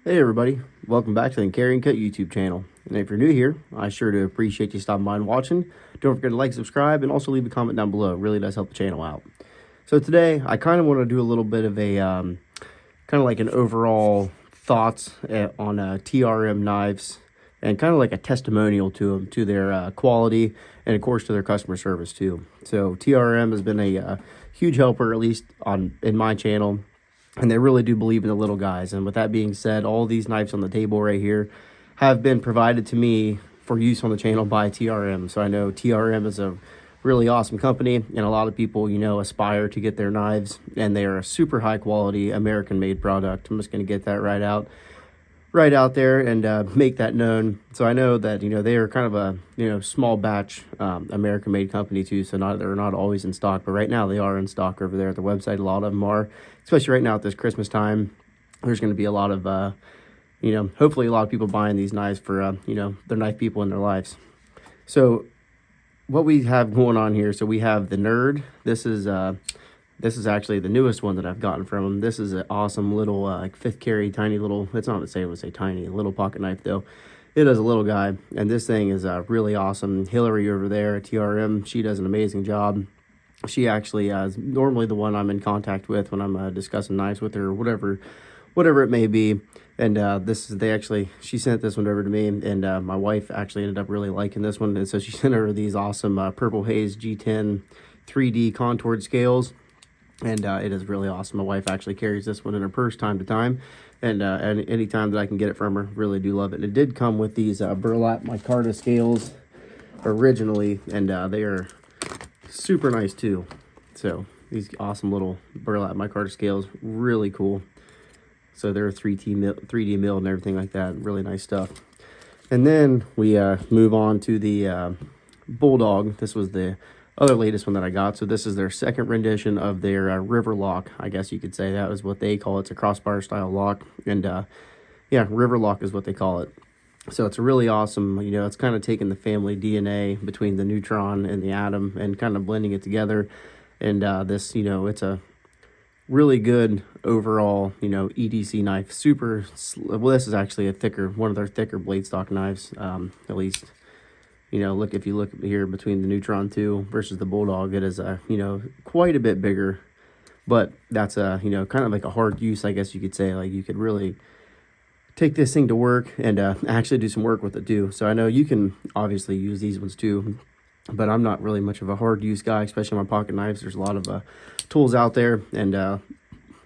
Hey everybody, welcome back to the Carryandcut YouTube channel. And if you're new here, I sure do appreciate you stopping by and watching. Don't forget to like, subscribe, and also leave a comment down below. It really does help the channel out. So today, I kind of want to do a little bit of a, kind of like an overall thoughts on TRM knives, and kind of like a testimonial to them, to their quality, and of course to their customer service too. So TRM has been a huge helper, at least in my channel. And they really do believe in the little guys. And with that being said, all these knives on the table right here have been provided to me for use on the channel by TRM. So I know TRM is a really awesome company, and a lot of people, you know, aspire to get their knives, and they are a super high quality American made product. I'm just going to get that right out there and make that known. So I know that, you know, they are kind of a, you know, small batch American made company too, so they're not always in stock, but right now they are in stock over there at the website. A lot of them are, especially right now at this Christmas time. There's going to be a lot of you know, hopefully a lot of people buying these knives for you know, their knife people in their lives. So what we have going on here, so we have the Nerd. This is actually the newest one that I've gotten from them. This is an awesome little like 5th carry, tiny little, it's not to say it would say tiny, a little pocket knife though. It is a little guy, and this thing is really awesome. Hillary over there at TRM, she does an amazing job. She actually is normally the one I'm in contact with when I'm discussing knives with her, or whatever it may be. And she sent this one over to me, and my wife actually ended up really liking this one, and so she sent over these awesome Purple Haze G10 3D contoured scales. And it is really awesome. My wife actually carries this one in her purse time to time. And any time that I can get it from her, really do love it. And it did come with these burlap micarta scales originally. And they are super nice too. So these awesome little burlap micarta scales, really cool. So they're 3D milled and everything like that. Really nice stuff. And then we move on to the Bulldog. This was the other latest one that I got. So this is their second rendition of their river lock, I guess you could say. That is what they call it. It's a crossbar style lock, and yeah, river lock is what they call it. So it's really awesome. You know, it's kind of taking the family DNA between the neutron and the atom and kind of blending it together. And this, you know, it's a really good overall, you know, EDC knife. Well, this is actually one of their thicker blade stock knives, at least. You know, if you look here between the Neutron 2 versus the Bulldog, it is, you know, quite a bit bigger. But that's, you know, kind of like a hard use, I guess you could say. Like, you could really take this thing to work and actually do some work with it, too. So I know you can obviously use these ones, too. But I'm not really much of a hard use guy, especially my pocket knives. There's a lot of tools out there. And,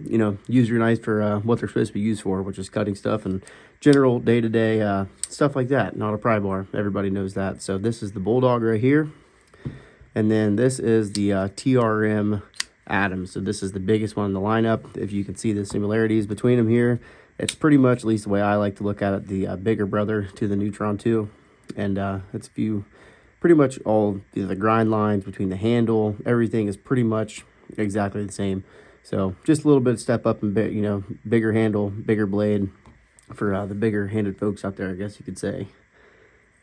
you know, use your knife for what they're supposed to be used for, which is cutting stuff and general day-to-day stuff like that. Not a pry bar. Everybody knows that. So this is the Bulldog right here. And then this is the TRM Atom. So this is the biggest one in the lineup. If you can see the similarities between them here, it's pretty much, at least the way I like to look at it, the bigger brother to the Neutron 2. And it's pretty much all the grind lines between the handle, everything is pretty much exactly the same. So just a little bit of step up and, you know, bigger handle, bigger blade for the bigger handed folks out there, I guess you could say.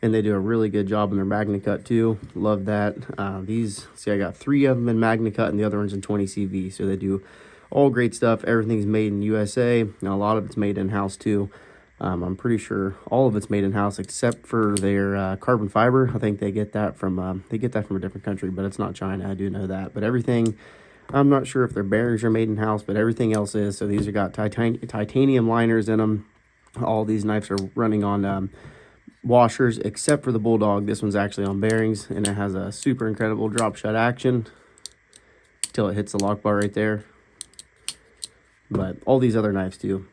And they do a really good job in their MagnaCut too. Love that. See, I got 3 of them in MagnaCut and the other one's in 20 CV. So they do all great stuff. Everything's made in USA. Now, a lot of it's made in-house too. I'm pretty sure all of it's made in-house except for their carbon fiber. I think they get that from a different country, but it's not China. I do know that. But everything, I'm not sure if their bearings are made in-house, but everything else is. So these have got titanium liners in them. All these knives are running on washers, except for the Bulldog. This one's actually on bearings, and it has a super incredible drop shut action till it hits the lock bar right there. But all these other knives too,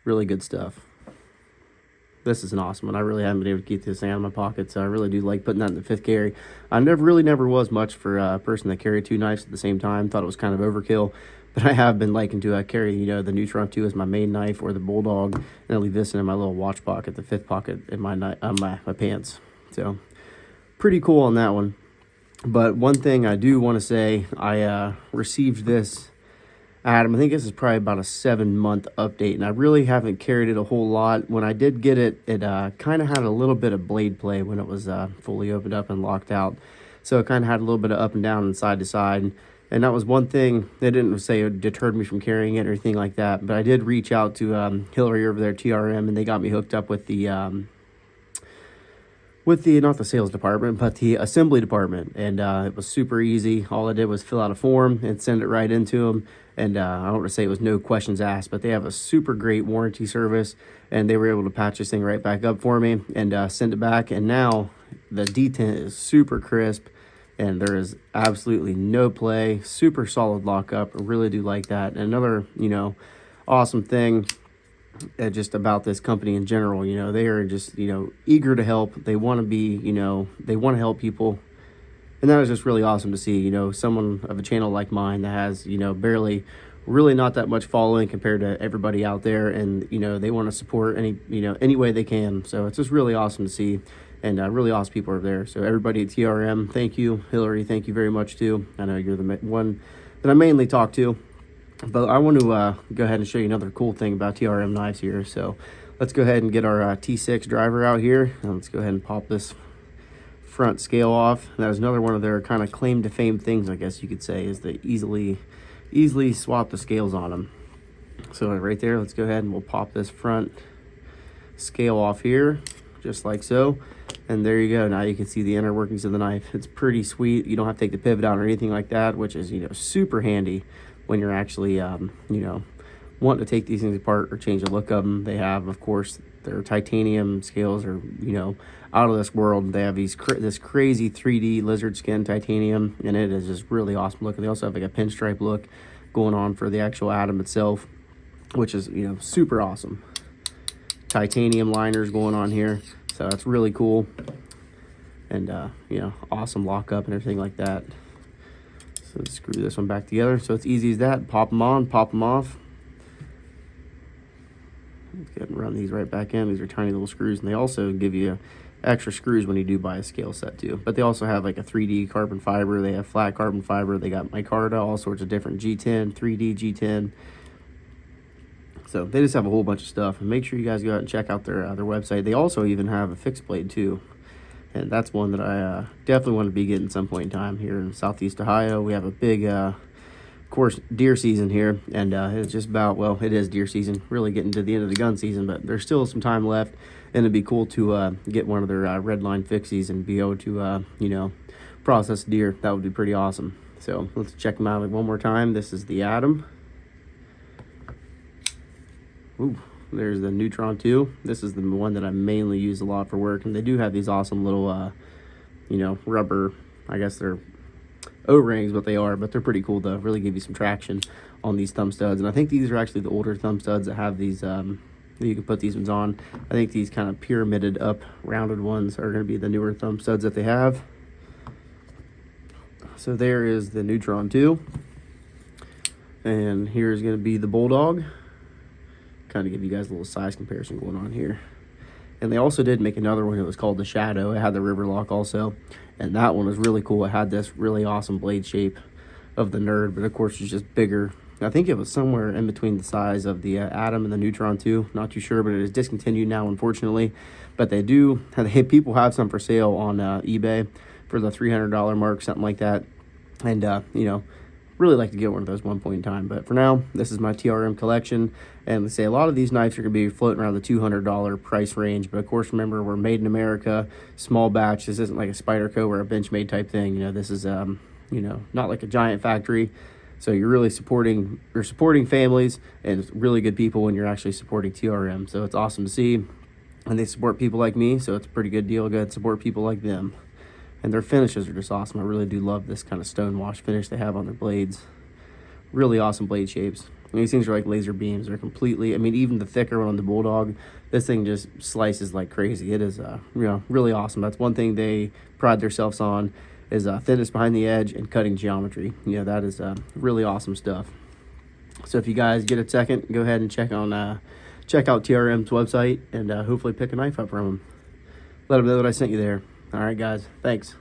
really good stuff. This is an awesome one. I really haven't been able to keep this thing out of my pocket, so I really do like putting that in the 5th carry. I never was much for a person that carried 2 knives at the same time. Thought it was kind of overkill, but I have been liking to carry, you know, the Neutron 2 as my main knife, or the Bulldog, and I leave this in my little watch pocket, the 5th pocket in my pants. So pretty cool on that one. But one thing I do want to say, I received this Atom. I think this is probably about a 7-month update, and I really haven't carried it a whole lot. When I did get it, it kind of had a little bit of blade play when it was fully opened up and locked out. So it kind of had a little bit of up and down and side to side. And that was one thing. They didn't say it deterred me from carrying it or anything like that. But I did reach out to Hillary over there at TRM, and they got me hooked up with the not the sales department, but the assembly department. And it was super easy. All I did was fill out a form and send it right into them. And I don't want to say it was no questions asked, but they have a super great warranty service, and they were able to patch this thing right back up for me and send it back. And now the detent is super crisp, and there is absolutely no play. Super solid lockup. I really do like that. And another, awesome thing just about this company in general, they are just, eager to help. They want to be, they want to help people. And that is just really awesome to see, someone of a channel like mine that has, barely, really not that much following compared to everybody out there. And, they want to support any way they can. So it's just really awesome to see. And really awesome people are there. So everybody at TRM, thank you. Hillary, thank you very much too. I know you're the one that I mainly talk to. But I want to go ahead and show you another cool thing about TRM knives here. So let's go ahead and get our T6 driver out here. And let's go ahead and pop this front scale off. That is another one of their kind of claim to fame things, I guess you could say, is they easily swap the scales on them. So right there, let's go ahead and we'll pop this front scale off here, just like so. And there you go. Now you can see the inner workings of the knife. It's pretty sweet. You don't have to take the pivot out or anything like that, which is, super handy when you're actually, wanting to take these things apart or change the look of them. They have, of course, their titanium scales are, out of this world. They have this crazy 3D lizard skin titanium, and it is just really awesome looking. They also have like a pinstripe look going on for the actual atom itself, which is, super awesome. Titanium liners going on here. So that's really cool. And, awesome lockup and everything like that. So let's screw this one back together. So it's easy as that. Pop them on, pop them off. Let's go ahead and run these right back in. These are tiny little screws, and they also give you extra screws when you do buy a scale set too. But they also have like a 3D carbon fiber. They have flat carbon fiber. They got micarta, all sorts of different G10, 3D G10. So they just have a whole bunch of stuff, and make sure you guys go out and check out their website. They also even have a fixed blade too, and that's one that I definitely want to be getting some point in time here in Southeast Ohio. We have a big, of course, deer season here, and it's just about, well, it is deer season, really getting to the end of the gun season, but there's still some time left, and it'd be cool to get one of their red line fixies and be able to, process deer. That would be pretty awesome. So let's check them out one more time. This is the Atom. Ooh, there's the Neutron 2. This is the one that I mainly use a lot for work, and they do have these awesome little, rubber, I guess they're O-rings, but they're pretty cool to really give you some traction on these thumb studs. And I think these are actually the older thumb studs that have these, that you can put these ones on. I think these kind of pyramided up, rounded ones are going to be the newer thumb studs that they have. So there is the Neutron 2. And here's going to be the Bulldog. Kind of give you guys a little size comparison going on here. And they also did make another one. It was called the Shadow. It had the river lock also, and that one was really cool. It had this really awesome blade shape of the Nerd, but of course it's just bigger. I think it was somewhere in between the size of the Atom and the Neutron 2. Not too sure, but it is discontinued now, unfortunately. But they do people have some for sale on eBay for the $300 mark, something like that. And really like to get one of those one point in time. But for now, this is my TRM collection. And they say a lot of these knives are going to be floating around the $200 price range. But of course, remember, we're made in America, small batch. This isn't like a Spyderco or a Benchmade type thing. This is, not like a giant factory. So you're really supporting families and really good people when you're actually supporting TRM. So it's awesome to see. And they support people like me, so it's a pretty good deal. Go ahead and support people like them. And their finishes are just awesome. I really do love this kind of stone wash finish they have on their blades. Really awesome blade shapes. And these things are like laser beams. They're completely, even the thicker one on the Bulldog, this thing just slices like crazy. It is, really awesome. That's one thing they pride themselves on, is thinness behind the edge and cutting geometry. That is really awesome stuff. So if you guys get a second, go ahead and check out TRM's website and hopefully pick a knife up from them. Let them know that I sent you there. All right, guys. Thanks.